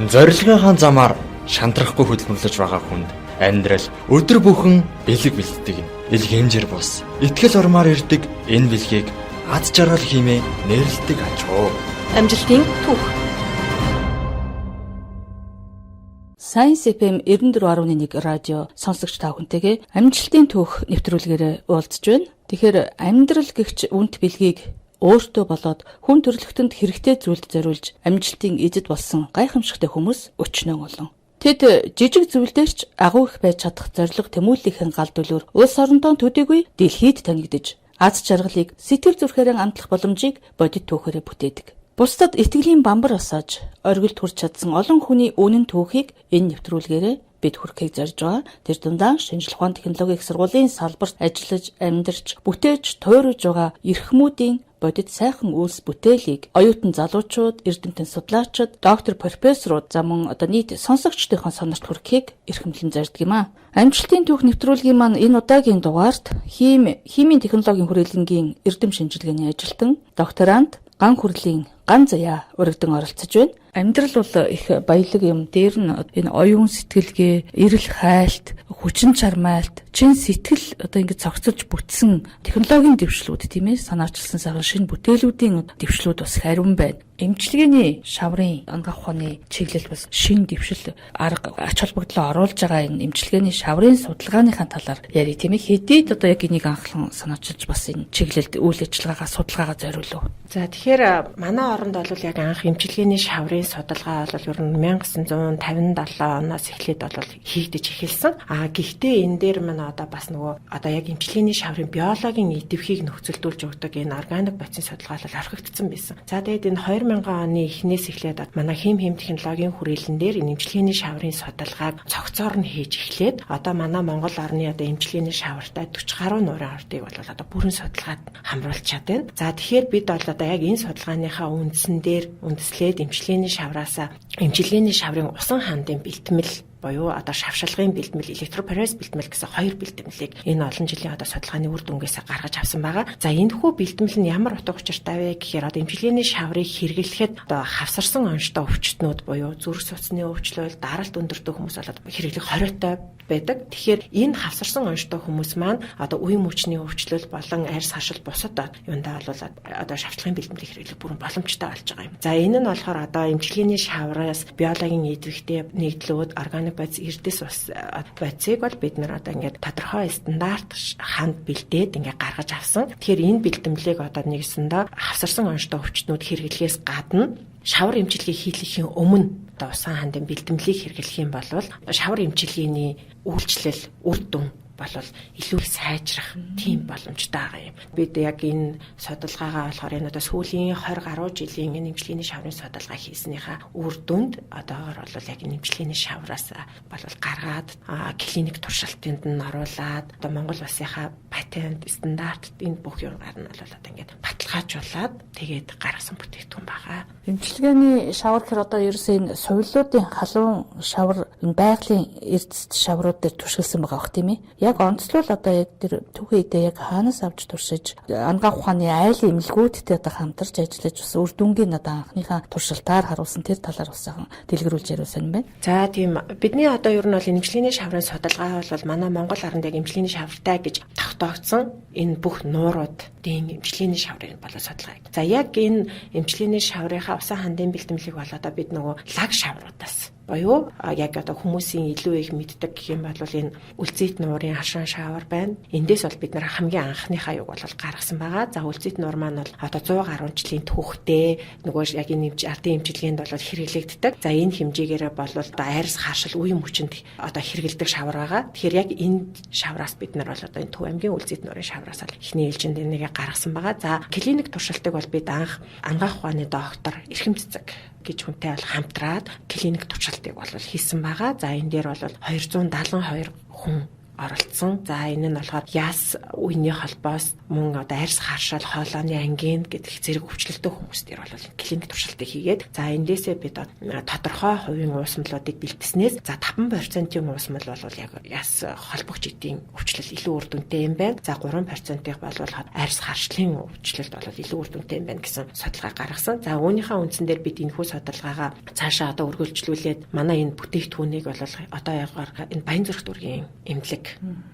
Зорилгынхаа замаар шантрахгүй хөдөлмөрлөж байгаа хүнд амьдрал өдөр бүхэн бэлэг бэлддэг юм. Бэлэг хэмжээр бус. Итгэл урмаар ирдэг энэ бэлгийг аз жаргал хэмээн нэрлэдэг ачуу. Амжилтын түүх. Science FM 94.1 радио сонсогч та бүхэнтэйгээ амжилтын түүх нэвтрүүлгээр уулзж байна. Тэгэхээр амьдрал гэгч үнэт бэлгийг өөртөө болоод хүн төрөлхтөнд хэрэгтэй зүйлд зориулж амжилтын эзэд болсон гайхамшигтай хүмүүс өчнөө олон. Тэд жижиг зүйлдэрч агуу их байж чадах зориг тэмүүллийнхэн гал дүлээр улс оронтой төдийгүй дэлхийд танигдж аз жаргалыг сэтгэл зүрхээрээ амтлах боломжийг бодит түүхээрээ бүтээдэг. Бусдад итгэлийн бамбар осоож оргилд хүрч чадсан олон хүний үнэн түүхийг энэ нэвтрүүлгээрээ бид хүргэхийг зорж байгаа. Тэр дундаа шинжлэх ухааны технологийн их сургуулийн салбарт ажиллаж, амьдарч, бүтээж, туйруулж байгаа эрхмүүдийн бодит сайхан үйлс бүтээлийг оюутан залуучууд, эрдэмтэн судлаачид, доктор, профессорууд за мөн нийт сонсогчдынхон сонирт хүргэхийг эрхэмлэн зорддог юм а. Амжилтын түүх нэвтрүүлгийн маань энэ удаагийн дугаарт химийн технологийн хүрээлэнгийн эрдэм шинжилгээний ажилтан, докторант, ган хүрлийн ган заяа өргөдөн оролцож байна. Амьдрал бол их баялаг юм. Дээр нь энэ оюун сэтгэлгээ, эрэл хайлт, хүчин чармайлт, чин сэтгэл ингэж цогцолж бүтсэн технологийн дэвшлүүд тийм ээ санаачилсан сайхан шинэ бүтээлүүдийн дэвшлүүд бас хариун байна. Эмчилгээний шаврын ангаах ухааны чиглэл бас шинэ дэвшил арга ач холбогдлоо оруулж байгаа энэ эмчилгээний шаврын судалгааныхаа талаар яри тийм ээ хэдийд яг энийг анхлан санаачилж бас энэ чиглэлд үйл ажиллагаагаа судалгаагаа зориулв. За тэгэхээр манай оронд бол яг анх эмчилгээний шаврын судалгаа бол ер нь 1957 оноос эхлээд бол хийгдэж эхэлсэн. Гэхдээ энэ дээр манай бас яг эмчилгээний шаврын биологийн идэвхийг нөхцөлдүүлж өгдөг энэ органик бодисын судалгаа бол орхигдсон байсан. За тэгээд энэ 2000 оны эхнээс эхлээд манай хим технологийн хүрээлэн дээр энэ эмчилгээний шаврын судалгааг цогцоор нь хийж эхлээд манай Монгол орны эмчилгээний шавартай 40 гаруй нуурын ардыг бол бүрэн судалгаад хамруулж чадна. За тэгэхээр бид бол яг энэ судалгааныхаа үндсэн дээр үндэслээд эмчилгээний шаврын усан хаандын бэлтгэл боёо шавшилгын бэлтгэл, электропорез бэлтгэл гэсэн хоёр бэлтгэлийг энэ олон жилийн судалгааны үр дүнгээс гаргаж авсан байгаа. За энэхүү бэлтгэл нь ямар утга учиртай вэ гэхээр эмчилгээний шаврыг хэрэглэхэд хавсарсан онцтой өвчтнүүд буюу зүрх судасны өвчлөл, даралт өндөртэй хүмүүс бол хэрэглэх хориотой байдаг. Тэгэхээр энэ хавсарсан онцтой хүмүүс маань үе мөчний өвчлөл болон арьс хашил бусад юундаа бол шавчлагын бэлтгэлийг хэрэглэх бүрэн боломжтой болж байгаа юм. За энэ нь болохоор эмчилгээний шавраас биологийн идэвхтэй нэгдлүүд органик бодис эрдэс бодисыг бол бид нар ингээд тодорхой стандарт ханд бэлдээд ингээд гаргаж авсан. Тэгэхээр энэ бэлтгэлийг нэгсэндээ хавсарсан онцтой өвчтнүүд хэрэглэхээс гадна шавар эмчилгээ хийхлийн өмнө усан хаандын бэлтгэлийг хэрэглэх юм бол шавар эмчилгээний үйлчлэл үр дүн бол илүү сайжрах тийм боломжтой байгаа юм. Бид яг энэ судалгаагаа болохоор энэ сүүлийн 20 гаруй жилийн энэ эмчилгээний шаврын судалгаа хийснийхаа үр дүнд одоогоор бол яг энэ эмчилгээний шавраас гаргаад клиник туршилтанд нь оруулаад Монгол улсынхаа патент стандарт энэ бүх юмгаар нь бол ингээд баталгаажуулаад тэгээд гаргасан бүтээгдэхүүн байгаа. Эмчилгээний шавар гэхээр ерөөсөө энэ сувилуудын халуун шавар энэ байгалийн эрдэс шаврууд дээр туршилсан байгаа бох тийм ээ. Яг онцлол яг тэр түүхийдээ яг хаанаас авч туршиж ангаах ухааны айлын эмнэлгүүдтэй хамтарч ажиллаж бас үр дүнгийн анхныхаа туршилтаар харуулсан тэр талаар бас дэлгэрүүлж яриулсан байна. За тийм бидний ер нь бол эмчилгээний шаврын судалгаа бол манай Монгол оронд яг эмчилгээний шавртай гэж тогтоогдсон энэ бүх нууруудын эмчилгээний шаврын судалгаа. За яг энэ эмчилгээний шаврынхаа усан хаандын бэлтгэлийг бид лаг шавруудаас боёо яг хүмүүсийн илүү их мэддэг гэх юм бол энэ үлзийт нуурын хашаан шавар байна. Эндээс бол бид нар хамгийн анхныхаа юг бол гаргасан байгаа. За үлзийт нуур маань бол 100 гаруй жилийн түүхтэй яг энэ ардын эмчилгээнд бол хэрэглэгддэг. За энэ хэмжээгээр бол арьс хашил үе мөчөнд хэрэглэдэг шавар байгаа. Тэгэхээр яг энэ шавраас бид нар бол энэ Төв аймгийн үлзийт нуурын шавраас эхний ээлжинд энийг гаргасан байгаа. За клиник туршилтыг бол бид ангаах ухааны доктор Эрхэм Цэцэг гэж хүнтэй хамтраад клиник туршилтыг хийсэн байгаа. За энэ дээр бол 272 хүн оролцсон. За энэ нь болохоор яс үений холбоос мөн одоо арьс харшаал хоолойны ангийн гэдэг зэрэг өвчлөлтөө хүмүүст ер бол клиник туршилтыг хийгээд за эндээсээ бид тодорхой хувийн уусмлуудыг бэлтснээс за 5% уусмал бол яг яс холбогч эдийн өвчлөл илүү үр дүнтэй юм байна. За 3%-ийг болвол арьс харшлын өвчлөлт бол илүү үр дүнтэй юм байна гэсэн судалгаа гаргасан. За үүнийхээ үндсэн дээр бид энэхүү судалгаагаа цаашаа одоо үргэлжлүүлээд манай энэ бүтээгдэхүүнийг бол одоо ягаар энэ Баянзүрх дүүргийн эмнэлэг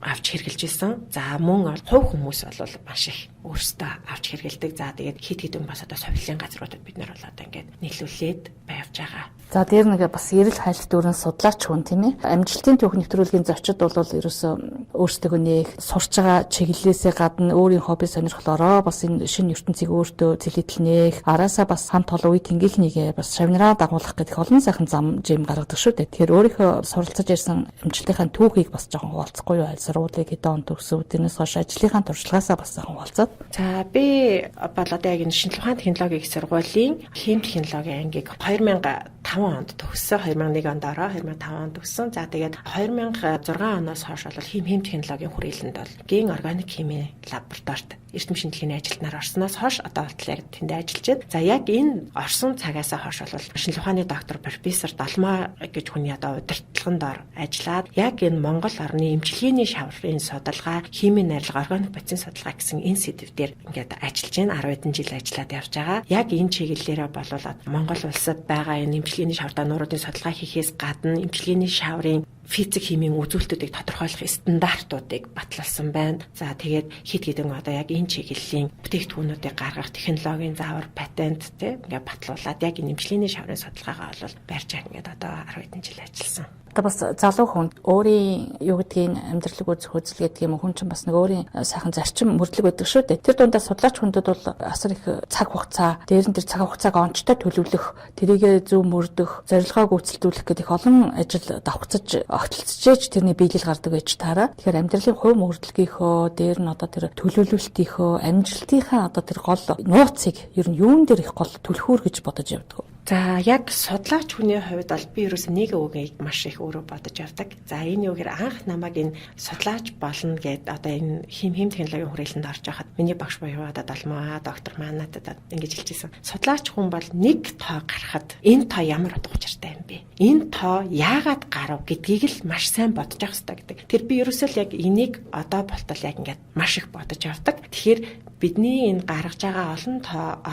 авч хэрглэж исэн. За мөн хувь хүмүүс бол маш их өөрсдөө авч хэргэлдэг. За тэгээд хит хитэн бас одоо совлын газруудад бид нар бол одоо ингээд нийлүүлээд байвж байгаа. За дээр нэг бас эрэл хайлт дүүрэн судлаач хүн тийм ээ. Амжилтын түүх нэвтрүүлгийн зочид бол ерөөсөө өөрсдөө нээх сурч байгаа чиглэлээсээ гадна өөрийн хобби сонирхлоороо бас энэ шинэ ертөнцийг өөртөө зэлэтлнээх араасаа бас хамт олон үе тэнгийнхнийгээ бас шавнараа дагуулах гэдэг олон сайхан зам жим гаргадаг шүү дээ. Тэгэхээр өөрийнхөө суралцаж ирсэн амжилтынхаа түүхийг бас жоохон хуваалцахгүй юу? Аль сургуулийг хэдэн он төгсөв? Тэрнээс хойш ажлынхаа туршлагаасаа бас сайхан хуваалцаад. За би бол одоо яг энэ шинжилгээ ухаан технологийн их сургуулийн хим технологийн ангийг 2005 онд төгссөн. 2001 онд ороо 2005 онд төгссөн. За тэгээд 2006 оноос хойш бол хим технологийн хүрээлэнд бол ген органик химийн лабораторид эрдэм шинжилгээний ажилтнаар орсноос хойш одоо болтол яг тэнд ажиллаж байна. За яг энэ орсон цагаас хойш бол шинжилгээ ухааны доктор профессор Далмаа гэж хүний одоо удирдлагын дор ажиллаад яг энэ Монгол орны эмчилгээний шаврын судалгаа, химийн арилга, органик бацин судалгаа гэсэн энэ сэдвээр ингээд ажиллаж байна. 10 хэдэн жил ажиллаад явж байгаа. Яг энэ чиглэлээрээ болвол Монгол улсад байгаа энэ эмчилгээний шаврын нууруудын судалгаа хийхээс гадна эмчилгээний шаврын физик химийн үзүүлэлтүүдийг тодорхойлох стандартуудыг батлуулсан байна. За тэгээд хит хитэн одоо яг энэ чиглэлийн бүтээгдэхүүнүүдийг гаргах технологийн заавар патент ингээд батлуулаад яг энэ эмчилгээний шаврын судалгаагаа бол барьж ингээд одоо 10 хэдэн жил ажилласан. Одоо бас залуу хүн өөрийн юу гэдгийг амьдралыг үзэх үзэл гэдэг юм хүн чинь бас нэг өөрийн сайхан зарчим мөрдлөг байдаг шүү дээ. Тэр дундаа судлаач хүндэд бол асар их цаг хугацаа, дээр нь тэр цаг хугацааг онцтой төлөвлөх, тэрийгэ зөв мөрдөх, зорилгоо гүйцэлдүүлэх гэдэг их олон ажил давхцаж огтлцож тэрний биелэл гардаг гэж таараа. Тэгэхээр амьдралын хувь мөрдлөгийнхөө дээр нь одоо тэр төлөвлөлтийнхөө амжилтынхаа одоо тэр гол нууцыг ер нь юун дээр их гол түлхүүр гэж бодож явдаг. За яг судлаач хүний хувьд бол би ерөөс нэг үгийг маш их өөрөө бодож явдаг. За энэ үгээр анх намайг энэ судлаач болно гэд одоо энэ хим технологийн хүрээлэнд орж байхад миний багш буюу одоо Далмаа доктор маань надад ингэж хэлчихсэн. Судлаач хүн бол нэг тоо гарахад энэ тоо ямар утга учиртай юм бэ? Энэ тоо яагаад гарав гэдгийг л маш сайн бодож явах хэрэгтэй гэдэг. Тэр би ерөөсөө л яг энийг одоо болтол яг ингээд маш их бодож явдаг. Тэгэхээр бидний энэ гаргаж байгаа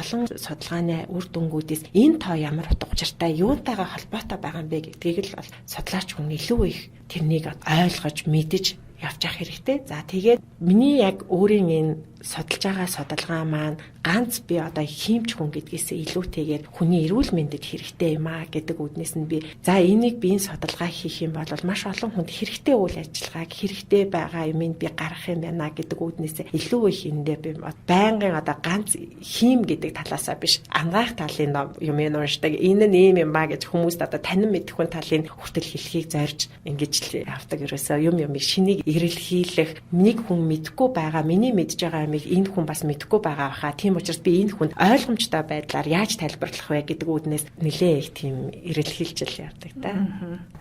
олон судалгааны үр дүнгуудээс энэ тоо ямар утга учиртай юунтайгаа холбоотой байгаа юм бэ гэдгийг л судлаач хүн илүү их тэрнийг ойлгож мэдэж явж явах хэрэгтэй. За тэгээд миний яг өөрийн энэ судалж байгаа судалгаа маань ганц би одоо хиймч хүн гэдгээсээ илүүтэйгээр хүний эрүүл мэндэд хэрэгтэй юм аа гэдэг үднээс нь би за энийг би энэ судалгаа хийх юм бол маш олон хүнд хэрэгтэй үйл ажиллагааг хэрэгтэй байгаа юмыг би гаргах юм байна гэдэг үднээсээ илүү их эндээ би байнгын одоо ганц хийм гэдэг талаасаа биш ангаах талын юм уншдаг энэ нь ийм юм ба гэж хүмүүст одоо танин мэдхүн талын хүртэл хэлхийг зорж ингэж явдаг ерөөсөө юм шинийг эрэлхийлэх нэг хүн мэдгүй байгаа миний мэдж байгаа энэ хүн бас мэдэхгүй байгаа хаа. Тийм учраас би энэ хүнд ойлгомжтой байдлаар яаж тайлбарлах вэ гэдэг үүднээс нэлээ их тийм эрэлхийлжил явдаг та.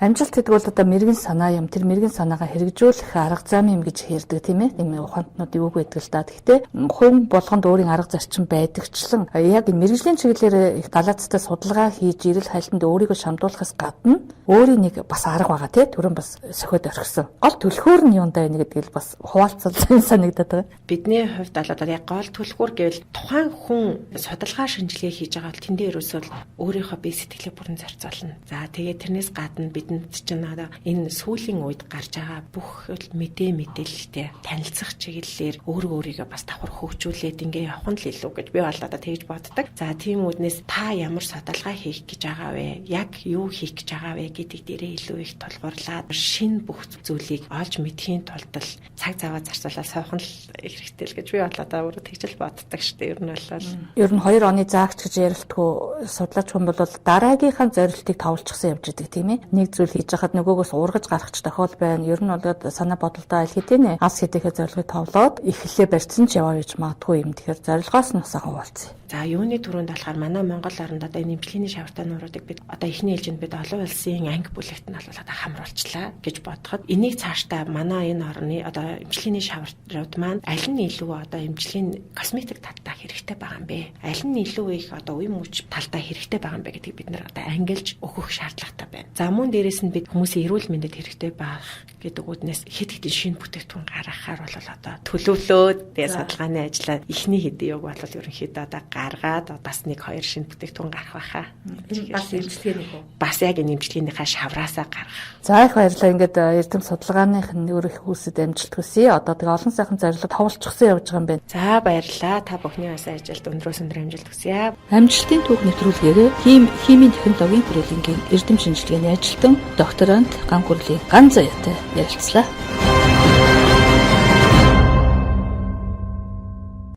Амжилт гэдэг бол одоо мэрэгэн санаа юм. Тэр мэрэгэн санаагаа хэрэгжүүлэх арга зам юм гэж ярьдаг тийм ээ. Тийм ухаантнууд юу гэдэг л да. Гэхдээ хүн болгонд өөрийн арга зарчим байдагчлан яг энэ мэрэгжлийн чиглэлээр их галаацтай судалгаа хийж эрэл хайлтанд өөрийгөө шамдуулахаас гадна өөрийн нэг бас арга байгаа тийм түрэн бас сөхөд орхисон. Гол төлхөөр нь юундаа байна гэдгийг бас хуваалцсан санагдаад байгаа. Бидний хувьд бол яг гол төлхөөр гэвэл тухайн хүн судалгаа шинжилгээ хийж байгаа бол тэндээ ерөөсөө өөрийнхөө бие сэтгэлээ бүрэн зарцуулна. За тэгээд тэрнээс гадна бидэнд чинь энэ сүүлийн үед гарч байгаа бүх мэдээ мэдээлэлтэй танилцах чиглэлээр өөрийгөө бас давхар хөгжүүлээд ингээ явах нь л илүү гэж би бол одоо тэгж боддог. За тийм үднээс та ямар судалгаа хийх гэж байгаа вэ? Яг юу хийх гэж байгаа вэ гэдэг дээрээ илүү их тулгуурлаад шинэ бүх зүйлийг олж мэдхийн тулд цаг заваа зарцуулаад суух нь л хэрэгтэй л гэж гэж би бодлоо та өөрөө тэгж л боддог шүү дээ. Ер нь бол Ер нь 2 оны заагч гэж ярилтгүй судлаач хүн бол дараагийнхаа зорилтыг товлчихсан явж идэг тийм ээ. Нэг зүйл хийж хахад нөгөөгөөс ургаж гарах ч тохиол байна. Ер нь бол санаа бодолдоо аль хэдийн ас хэдийнхээ зорилгыг товлоод эхлээ барьсан ч яваа гэж магадгүй юм. Тэгэхээр зорилгоос нь усаа хуваалцъя. За юуны түрүүнд болохоор манай Монгол оронд одоо энэ эмчилгээний шавартай нууруудыг бид одоо эхний ээлжинд бид олон улсын анги бүлэгт нь бол одоо хамруулчлаа гэж бодоход энийг цаашдаа манай энэ орны одоо эмчилгээний шаврууд маань аль нь илүү одоо эмчилгээний косметик талдаа хэрэгтэй байгаа юм бэ? Аль нь илүү их одоо үе мөч талдаа хэрэгтэй байгаа юм бэ гэдгийг бид нэр одоо ангилж өгөх шаардлагатай байна. За мөн дээрэс нь бид хүмүүсийн эрүүл мэндэд хэрэгтэй байх гэдэг үднээс хэд хэдэн шинэ бүтээгдэхүүн гаргахаар бол одоо төлөвлөөд тэгээ судалгааны ажиллаа эхний хэдийн яг бол ерөнхийдөө одоо гаргаад бас 1-2 шинэ бүтээгдэхүүн гарах байхаа. Бас эмчилгээнийх үү? Бас яг энэ эмчилгээнийхаа шавраасаа гаргах. За их баярлалаа. Ингээд эрдэм судалгааных нь өөрөх хүүсэд амжилт хүсье. Одоо тэгээ олон сайхан зорилго товлчихсан явж байгаа юм байна. За баярлалаа. Та бүхний бас ажилд өндрөөс өндөр амжилт хүсье. Амжилтын түүх нэвтрүүлгээр химийн технологийн хүрээлэнгийн эрдэм шинжилгээний ажилтан докторант Ган Гүрлийн Ган Заяатай ярилцлаа.